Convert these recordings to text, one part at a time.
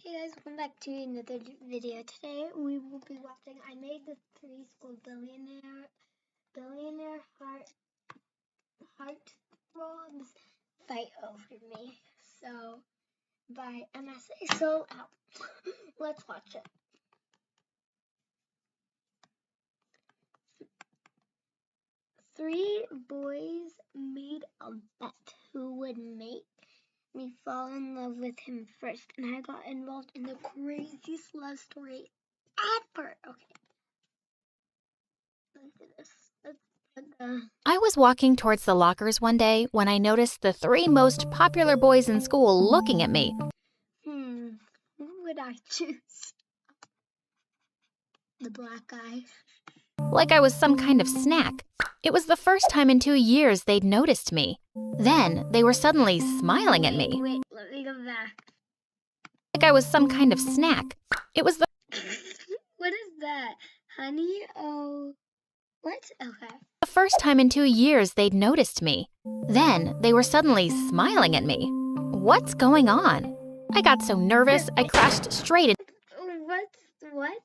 Hey guys, welcome back to another video. Today we will be watching. I made the three school billionaire heartthrobs fight over me. So by MSA. So let's watch it. Three boys made a bet who would make me fall in love with him first, and I got involved in the craziest love story ever. Okay, let's do this. I was walking towards the lockers one day when I noticed the three most popular boys in school looking at me. Who would I choose? The black guy. Like I was some kind of snack. It was the first time in 2 years they'd noticed me. Then they were suddenly smiling at me. Wait, let me go back. Like I was some kind of snack. It was the What is that? Honey? Oh, what? Okay. first time in 2 years they'd noticed me. Then they were suddenly smiling at me. What's going on? I got so nervous, I crashed straight What?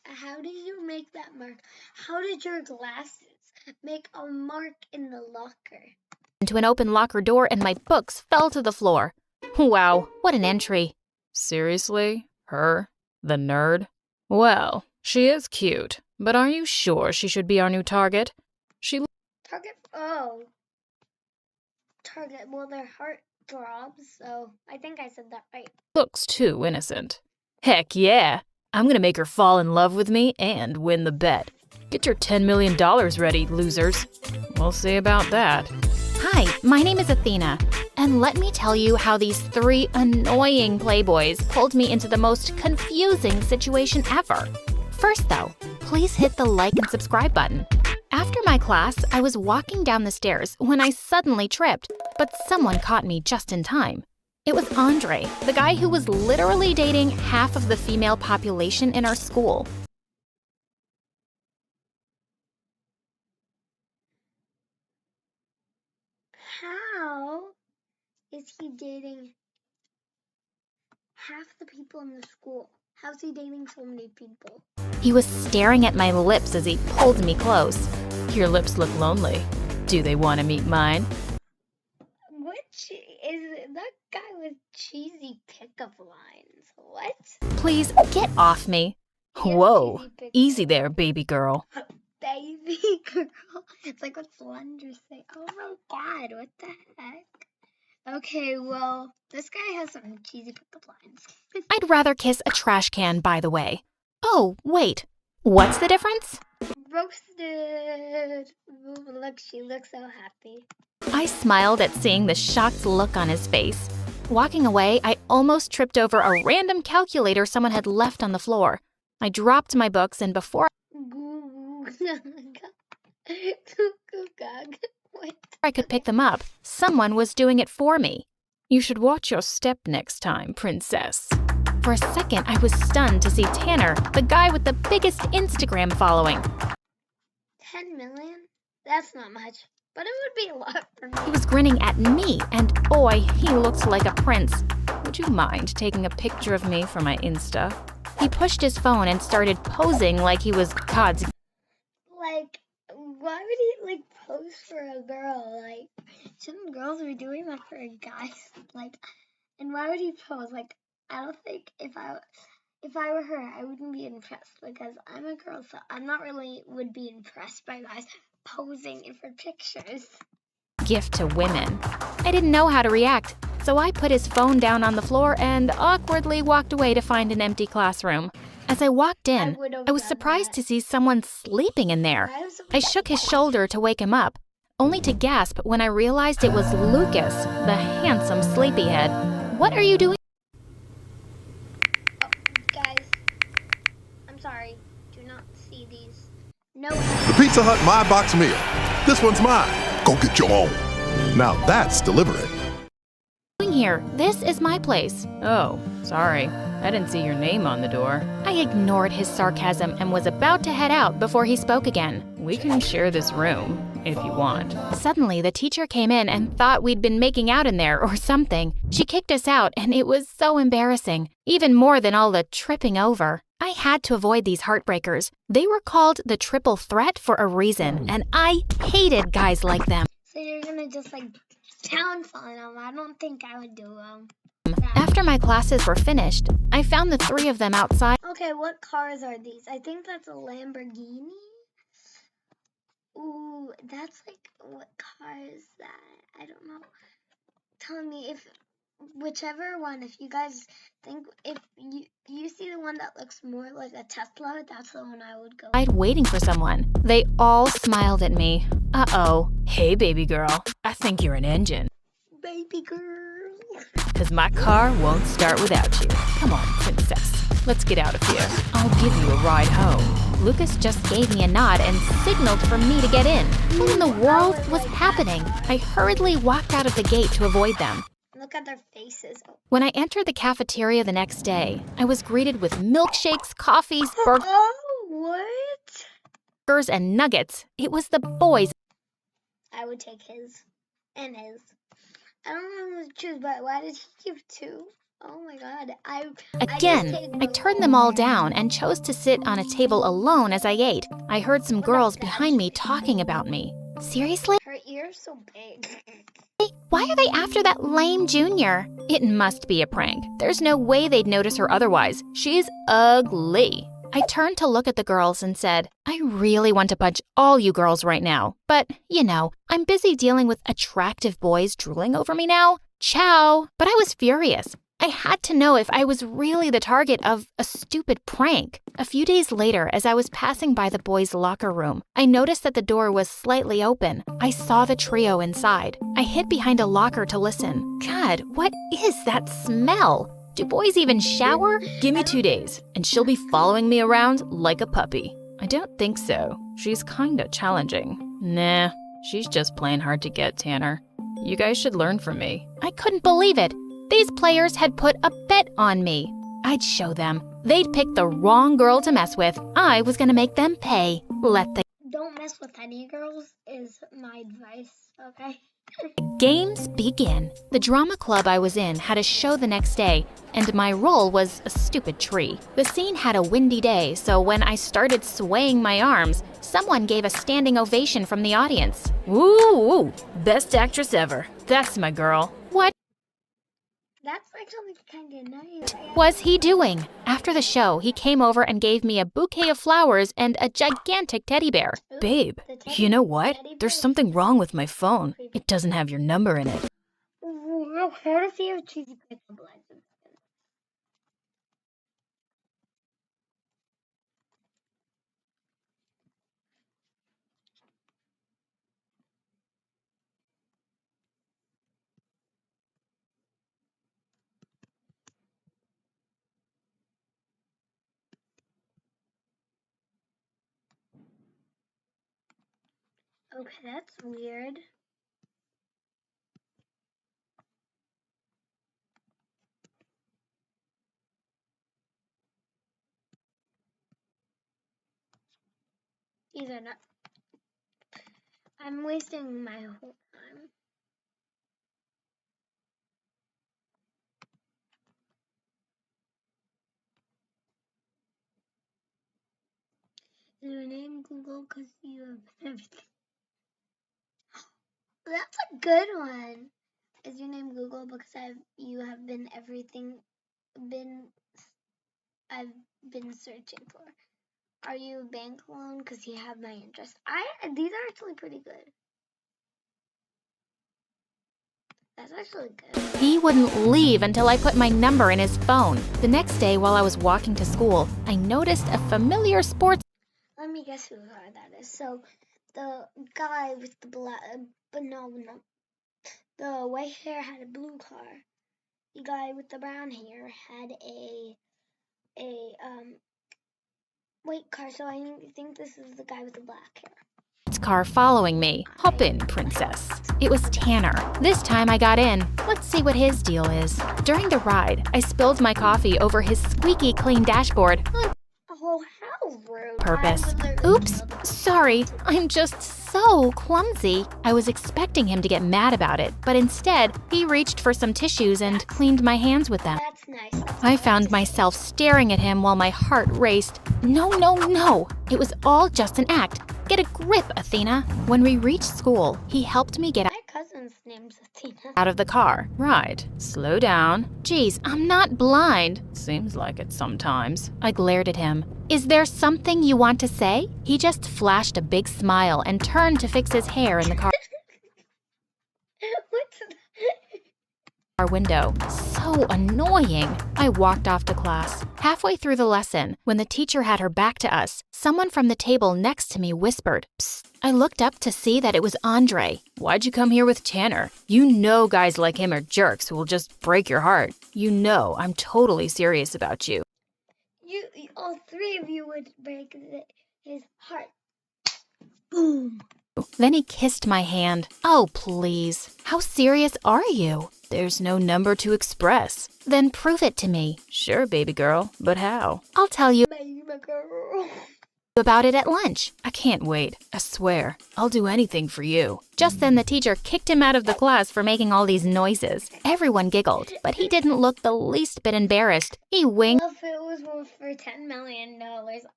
How did you make that mark? How did your glasses make a mark in the locker? into an open locker door and my books fell to the floor. Wow, what an entry. Seriously? Her? The nerd? Well, she is cute, but are you sure she should be our new target? Target? Well, they're heart throbs, so I think I said that right. Looks too innocent. Heck yeah! I'm gonna make her fall in love with me and win the bet. Get your $10 million ready, losers. We'll see about that. Hi, my name is Athena, and let me tell you how these three annoying playboys pulled me into the most confusing situation ever. First though, please hit the like and subscribe button. After my class, I was walking down the stairs when I suddenly tripped, but someone caught me just in time. It was Andre, the guy who was literally dating half of the female population in our school. How is he dating half the people in the school? How's he dating so many people? He was staring at my lips as he pulled me close. Your lips look lonely. Do they want to meet mine? Is that guy with cheesy pickup lines? What? Please get off me. Whoa, Cheesy pickup easy there, baby girl. baby girl. It's like what Slender say. Oh my god, what the heck? Okay, well, this guy has some cheesy pickup lines. I'd rather kiss a trash can, by the way. Oh, wait. What's the difference? Roasted. Ooh, look, she looks so happy. I smiled at seeing the shocked look on his face. Walking away, I almost tripped over a random calculator someone had left on the floor. I dropped my books, and before I could pick them up, someone was doing it for me. You should watch your step next time, princess. For a second, I was stunned to see Tanner, the guy with the biggest Instagram following. 10 million? That's not much, but it would be a lot for me. He was grinning at me, and boy, he looked like a prince. Would you mind taking a picture of me for my Insta? He pushed his phone and started posing like he was God's. Like, why would he, pose for a girl? Shouldn't girls be doing that for a guy? And why would he pose? I don't think if I were her, I wouldn't be impressed because I'm a girl, so I'm not really would be impressed by guys posing for pictures. Gift to women. I didn't know how to react, so I put his phone down on the floor and awkwardly walked away to find an empty classroom. As I walked in, I was surprised to see someone sleeping in there. I shook his shoulder to wake him up, only to gasp when I realized it was Lucas, the handsome sleepyhead. What are you doing? Guys, I'm sorry. Do not see these. No. The Pizza Hut My Box meal. This one's mine. Go get your own. Now that's delivering. Here, this is my place. Oh, sorry. I didn't see your name on the door. I ignored his sarcasm and was about to head out before he spoke again. We can share this room. if you want. Suddenly, the teacher came in and thought we'd been making out in there or something. She kicked us out, and it was so embarrassing, even more than all the tripping over. I had to avoid these heartbreakers. They were called the triple threat for a reason, and I hated guys like them. So you're gonna just like pounce on them. I don't think I would do them. After my classes were finished, I found the three of them outside. Okay, what cars are these? I think that's a Lamborghini. Ooh, that's like, what car is that? I don't know. Tell me if, whichever one, if you guys think, if you see the one that looks more like a Tesla, that's the one I would go with. Waiting for someone. They all smiled at me. Uh-oh. Hey, baby girl, I think you're an engine. Baby girl. Because my car won't start without you. Come on, princess. Let's get out of here. I'll give you a ride home. Lucas just gave me a nod and signaled for me to get in. What in the world was happening? I hurriedly walked out of the gate to avoid them. Look at their faces. When I entered the cafeteria the next day, I was greeted with milkshakes, coffees, Oh, what? burgers, and nuggets. It was the boys. I would take his and his. I don't know who to choose, but why did he give two? Oh my god. Again, I turned them all down and chose to sit on a table alone as I ate. I heard some girls behind me talking about me. Seriously? Her ear's so big. Why are they after that lame junior? It must be a prank. There's no way they'd notice her otherwise. She's ugly. I turned to look at the girls and said, I really want to punch all you girls right now. But, you know, I'm busy dealing with attractive boys drooling over me now. Ciao. But I was furious. I had to know if I was really the target of a stupid prank. A few days later, as I was passing by the boys' locker room, I noticed that the door was slightly open. I saw the trio inside. I hid behind a locker to listen. God, what is that smell? Do boys even shower? Give me 2 days, and she'll be following me around like a puppy. I don't think so. She's kinda challenging. Nah, she's just playing hard to get, Tanner. You guys should learn from me. I couldn't believe it. These players had put a bet on me. I'd show them. They'd pick the wrong girl to mess with. I was gonna make them pay. Let the Don't mess with any girls is my advice, okay? games begin. The drama club I was in had a show the next day, and my role was a stupid tree. The scene had a windy day, so when I started swaying my arms, someone gave a standing ovation from the audience. Woo! Best actress ever. That's my girl. What That's actually kind of nice. was he doing? After the show, he came over and gave me a bouquet of flowers and a gigantic teddy bear. Ooh, Babe, the teddy- you know what? teddy bear There's is something cute. wrong with my phone. It doesn't have your number in it. Ooh, how to see if cheesy pickle license. Okay, that's weird. These are not. I'm wasting my whole time. Is your name Google because you have everything? That's a good one. Is your name Google because you have been everything I've been searching for? Are you a bank loan because you have my interest? These are actually pretty good. That's actually good. He wouldn't leave until I put my number in his phone. The next day, while I was walking to school, I noticed a familiar sports Let me guess who car that is. So the guy with the black, but no, the white hair had a blue car. The guy with the brown hair had a white car. So I think this is the guy with the black hair. car following me. Hop in, princess. It was Tanner. This time I got in. Let's see what his deal is. During the ride, I spilled my coffee over his squeaky clean dashboard. Oh, how so rude. purpose. I would literally Oops, kill them. sorry, I'm just so clumsy. I was expecting him to get mad about it, but instead, he reached for some tissues and cleaned my hands with them. That's nice. That's I nice found to see. myself staring at him while my heart raced. No, no, no! It was all just an act. Get a grip, Athena. When we reached school, he helped me get My cousin's name's Athena. out of the car. Right. Slow down. Geez, I'm not blind. Seems like it sometimes. I glared at him. Is there something you want to say? He just flashed a big smile and turned to fix his hair in the car What's window. So annoying. I walked off to class. Halfway through the lesson, when the teacher had her back to us, someone from the table next to me whispered, "Psst." I looked up to see that it was Andre. Why'd you come here with Tanner? You know guys like him are jerks who will just break your heart. You know I'm totally serious about you. you? All three of you would break his heart. Boom. Then he kissed my hand. Oh, please. How serious are you? There's no number to express. Then prove it to me. Sure, baby girl, but how? I'll tell you Baby girl. about it at lunch. I can't wait. I swear, I'll do anything for you. Just then the teacher kicked him out of the class for making all these noises. Everyone giggled, but he didn't look the least bit embarrassed. He winked Well, if it was worth for $10 million,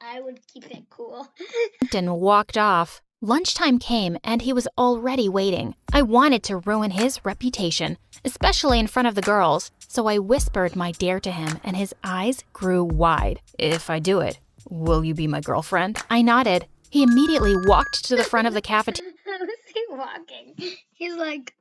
I would keep it cool. and walked off. Lunchtime came and he was already waiting. I wanted to ruin his reputation, especially in front of the girls, so I whispered my dare to him and his eyes grew wide. If I do it, will you be my girlfriend? I nodded. He immediately walked to the front of the cafeteria How is he walking? He's like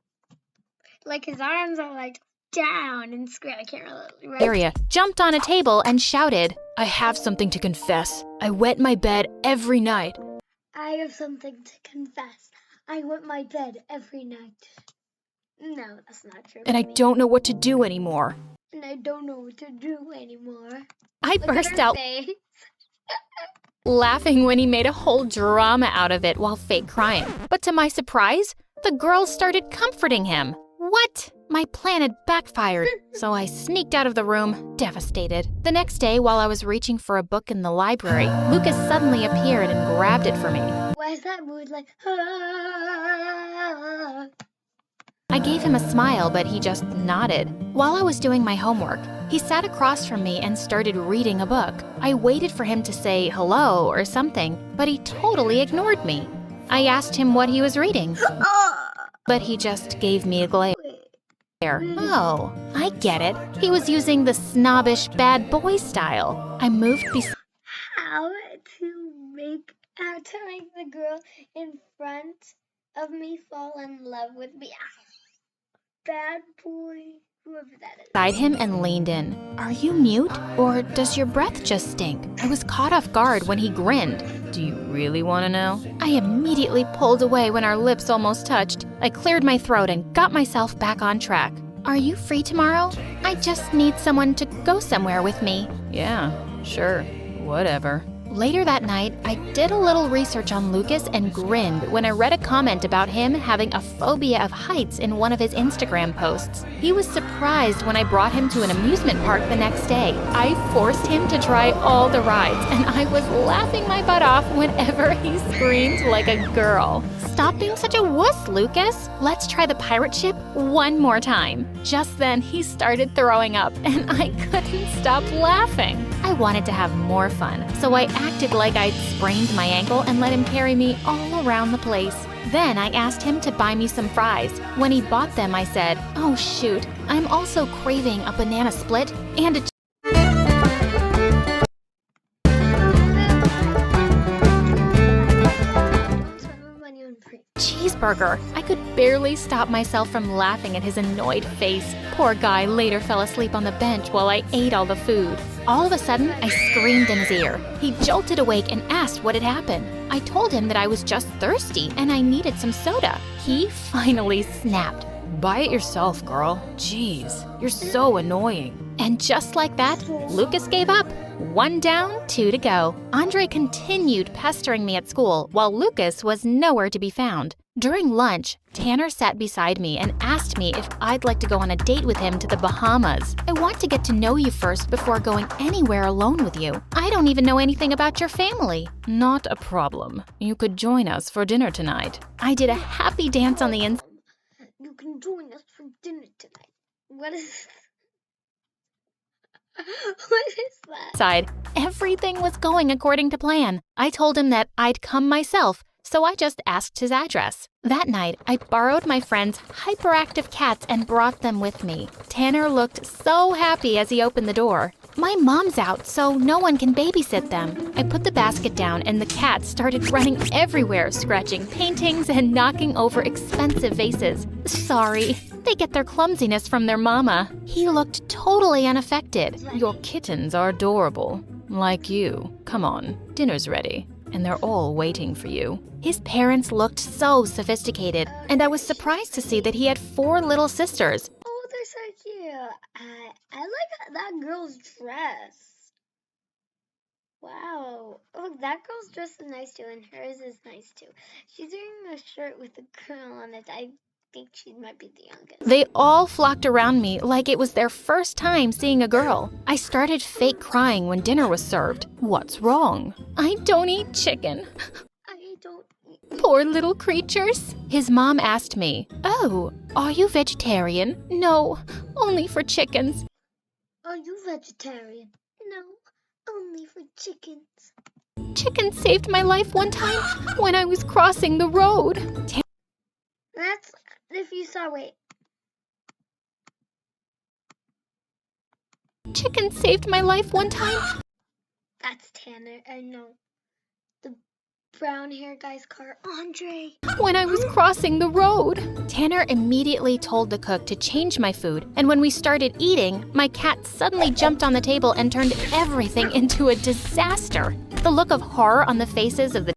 his arms are like down and square. I can't really. jumped on a table and shouted, I have something to confess. I wet my bed every night. I have something to confess. I wet my bed every night. No, that's not true. And I baby. don't know what to do anymore. And I don't know what to do anymore. I Look at burst her out face. laughing when he made a whole drama out of it while fake crying. But to my surprise, the girls started comforting him. What? My plan had backfired, so I sneaked out of the room, devastated. The next day, while I was reaching for a book in the library, Lucas suddenly appeared and grabbed it for me. Why is that mood like? Ah? I gave him a smile, but he just nodded. While I was doing my homework, he sat across from me and started reading a book. I waited for him to say hello or something, but he totally ignored me. I asked him what he was reading, but he just gave me a glare. Oh, I get it. He was using the snobbish bad boy style. I moved beside How to make the girl in front of me fall in love with me? Bad boy, whoever that is. him and leaned in. Are you mute? Or does your breath just stink? I was caught off guard when he grinned. Do you really want to know? I immediately pulled away when our lips almost touched. I cleared my throat and got myself back on track. Are you free tomorrow? I just need someone to go somewhere with me. Yeah, sure, whatever. Later that night, I did a little research on Lucas and grinned when I read a comment about him having a phobia of heights in one of his Instagram posts. He was surprised when I brought him to an amusement park the next day. I forced him to try all the rides, and I was laughing my butt off whenever he screamed like a girl. Stop being such a wuss, Lucas. Let's try the pirate ship one more time. Just then, he started throwing up, and I couldn't stop laughing. I wanted to have more fun, so I acted like I'd sprained my ankle and let him carry me all around the place. Then I asked him to buy me some fries. When he bought them, I said, "Oh shoot, I'm also craving a banana split and a cheeseburger." I could barely stop myself from laughing at his annoyed face. Poor guy later fell asleep on the bench while I ate all the food. All of a sudden, I screamed in his ear. He jolted awake and asked what had happened. I told him that I was just thirsty and I needed some soda. He finally snapped. Buy it yourself, girl. Jeez, you're so annoying. And just like that, Lucas gave up. 1 down, 2 to go. Andre continued pestering me at school while Lucas was nowhere to be found. During lunch, Tanner sat beside me and asked me if I'd like to go on a date with him to the Bahamas. I want to get to know you first before going anywhere alone with you. I don't even know anything about your family. Not a problem. You could join us for dinner tonight. I did a happy dance on the inside. You can join us for dinner tonight. What is what is that? Everything was going according to plan. I told him that I'd come myself, so I just asked his address. That night, I borrowed my friend's hyperactive cats and brought them with me. Tanner looked so happy as he opened the door. My mom's out, so no one can babysit them. I put the basket down and the cats started running everywhere, scratching paintings and knocking over expensive vases. Sorry, they get their clumsiness from their mama. He looked totally unaffected. Your kittens are adorable. Like you. Come on, dinner's ready. And they're all waiting for you. His parents looked so sophisticated, and I was surprised to see that he had 4 little sisters. Oh, they're so cute. I like that girl's dress. Wow. Oh, that girl's dress is nice too, and hers is nice too. She's wearing a shirt with a girl on it. I think she might be the youngest. They all flocked around me like it was their first time seeing a girl. I started fake crying when dinner was served. What's wrong? I don't eat chicken. I don't eat. Poor little creatures. His mom asked me, "Oh, are you vegetarian?" "No, only for chickens." Are you vegetarian? No, only for chickens. Chicken saved my life one time when I was crossing the road. That's if you saw, wait. Chicken saved my life one time. That's Tanner. I know. The brown hair guy's car. Andre. When I was crossing the road. Tanner immediately told the cook to change my food, and when we started eating, my cat suddenly jumped on the table and turned everything into a disaster. The look of horror on the faces of the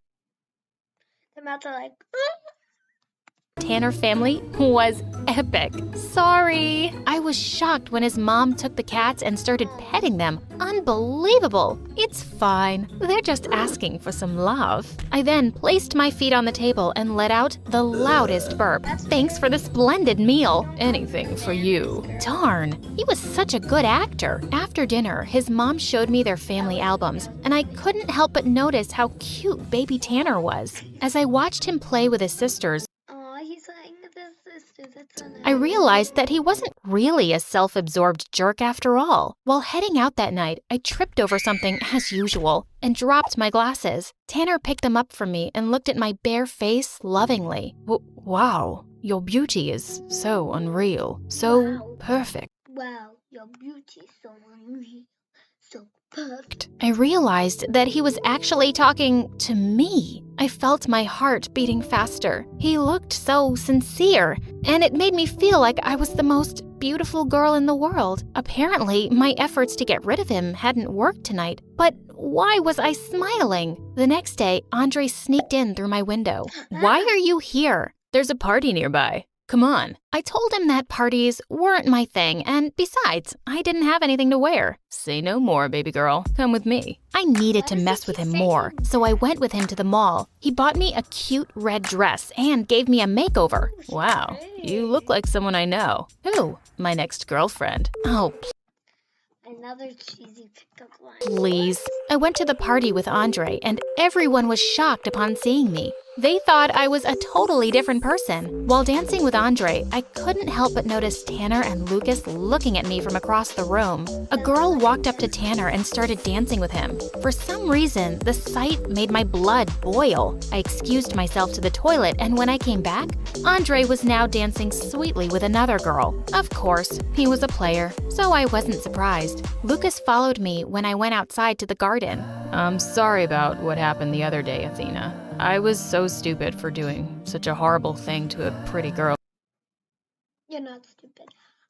mouths are like, Tanner family was epic. Sorry. I was shocked when his mom took the cats and started petting them. Unbelievable. It's fine. They're just asking for some love. I then placed my feet on the table and let out the loudest burp. Thanks for the splendid meal. Anything for you. Darn, he was such a good actor. After dinner, his mom showed me their family albums, and I couldn't help but notice how cute baby Tanner was. As I watched him play with his sisters, he's playing with his sister. That's so nice. I realized that he wasn't really a self-absorbed jerk after all. While heading out that night, I tripped over something as usual and dropped my glasses. Tanner picked them up from me and looked at my bare face lovingly. Wow, your beauty is so unreal, so perfect. Wow, your beauty is so unreal, so perfect. I realized that he was actually talking to me. I felt my heart beating faster. He looked so sincere, and it made me feel like I was the most beautiful girl in the world. Apparently, my efforts to get rid of him hadn't worked tonight, but why was I smiling? The next day, Andre sneaked in through my window. "Why are you here?" "There's a party nearby. Come on." I told him that parties weren't my thing, and besides, I didn't have anything to wear. "Say no more, baby girl. Come with me." I needed to mess with him more, so I went with him to the mall. He bought me a cute red dress and gave me a makeover. Wow, you look like someone I know. Who? My next girlfriend. Oh, another cheesy pickup line. Please. I went to the party with Andre, and everyone was shocked upon seeing me. They thought I was a totally different person. While dancing with Andre, I couldn't help but notice Tanner and Lucas looking at me from across the room. A girl walked up to Tanner and started dancing with him. For some reason, the sight made my blood boil. I excused myself to the toilet, and when I came back, Andre was now dancing sweetly with another girl. Of course, he was a player, so I wasn't surprised. Lucas followed me when I went outside to the garden. I'm sorry about what happened the other day, Athena. I was so stupid for doing such a horrible thing to a pretty girl. You're not stupid.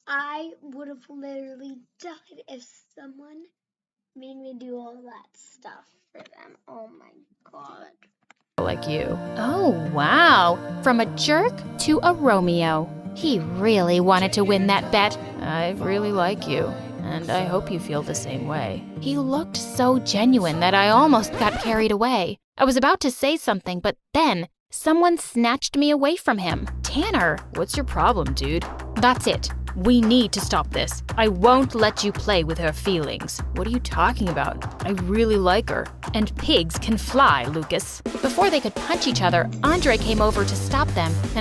I would have literally died if someone made me do all that stuff for them. Oh my god. Like you. Oh, wow. From a jerk to a Romeo. He really wanted to win that bet. I really like you, and I hope you feel the same way. He looked so genuine that I almost got carried away. I was about to say something, but then Someone snatched me away from him. Tanner, What's your problem, dude? that's it. We need to stop this. I won't let you play with her feelings. What are you talking about? I really like her. And pigs can fly, Lucas. Before they could punch each other, Andre came over to stop them, and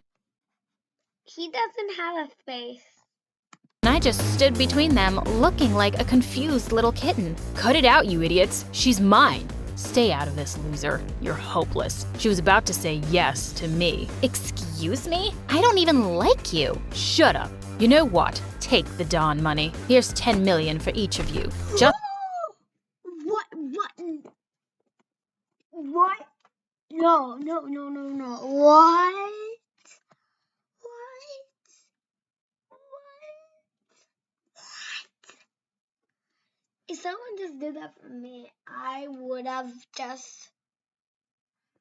He doesn't have a face. I just stood between them, looking like a confused little kitten. Cut it out, you idiots. She's mine. Stay out of this, loser. You're hopeless. She was about to say yes to me. Excuse me? I don't even like you. Shut up. You know what? Take the Dawn money. Here's 10 million for each of you. Just What? What? No. What? If someone just did that for me, I would have just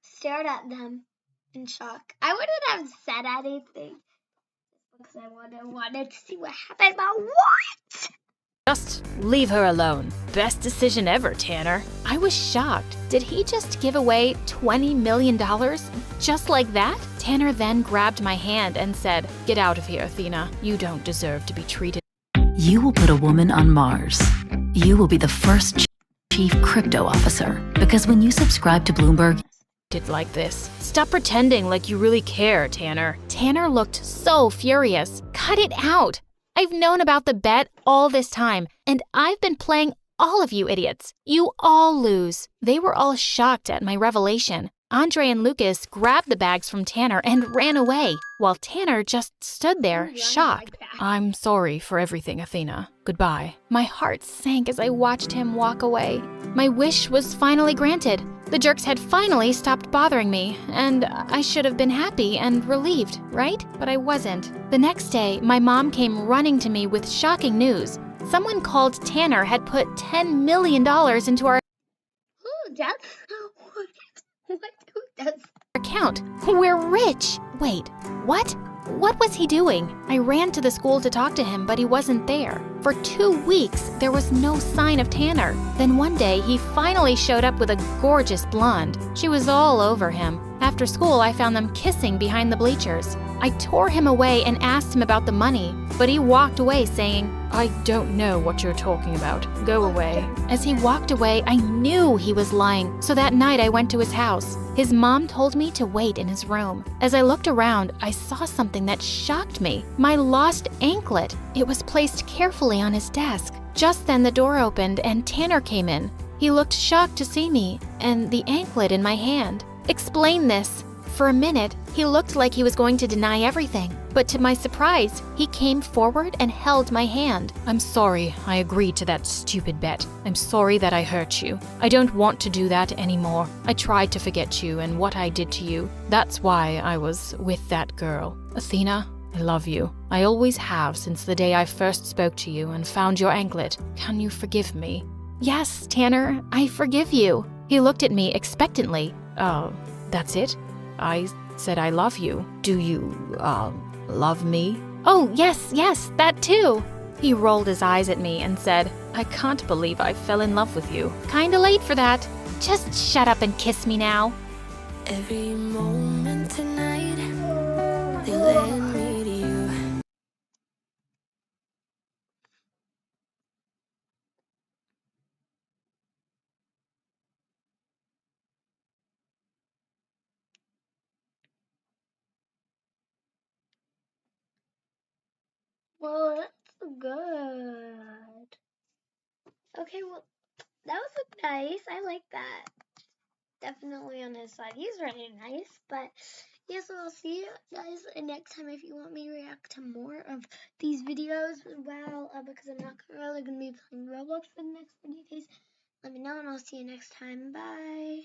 stared at them in shock. I wouldn't have said anything because I would have wanted to see what happened, but what? Just leave her alone. Best decision ever, Tanner. I was shocked. Did he just give away $20 million? Just like that? Tanner then grabbed my hand and said, Get out of here, Athena. You don't deserve to be treated. You will put a woman on Mars. You will be the first chief crypto officer. Because when you subscribe to Bloomberg, Like this. Stop pretending like you really care, Tanner. Tanner looked so furious. Cut it out. I've known about the bet all this time, and I've been playing all of you idiots. You all lose. They were all shocked at my revelation. Andre and Lucas grabbed the bags from Tanner and ran away, while Tanner just stood there, shocked. I'm sorry for everything, Athena. Goodbye. My heart sank as I watched him walk away. My wish was finally granted. The jerks had finally stopped bothering me, and I should have been happy and relieved, right? But I wasn't. The next day, my mom came running to me with shocking news. Someone called Tanner had put $10 million into our Who does? Who does? account. We're rich. Wait, what? What was he doing? I ran to the school to talk to him, but he wasn't there. For 2 weeks, there was no sign of Tanner. Then one day, he finally showed up with a gorgeous blonde. She was all over him. After school, I found them kissing behind the bleachers. I tore him away and asked him about the money, but he walked away saying, I don't know what you're talking about. Go away. As he walked away, I knew he was lying, so that night I went to his house. His mom told me to wait in his room. As I looked around, I saw something that shocked me. My lost anklet. It was placed carefully on his desk. Just then the door opened and Tanner came in. He looked shocked to see me and the anklet in my hand. Explain this. For a minute, he looked like he was going to deny everything. But to my surprise, he came forward and held my hand. I'm sorry I agreed to that stupid bet. I'm sorry that I hurt you. I don't want to do that anymore. I tried to forget you and what I did to you. That's why I was with that girl. Athena, I love you. I always have since the day I first spoke to you and found your anklet. Can you forgive me? Yes, Tanner, I forgive you. He looked at me expectantly. Oh, that's it? I said I love you. Do you, love me? Oh, yes, that too. He rolled his eyes at me and said, I can't believe I fell in love with you. Kinda late for that. Just shut up and kiss me now. Every moment tonight, they led me to you. Well, that's good. Okay, well, that was nice. I like that. Definitely on his side. He's really nice, but yeah, so I'll see you guys next time if you want me to react to more of these videos. Well, because I'm not really going to be playing Roblox for the next 30 days. Let me know, and I'll see you next time. Bye.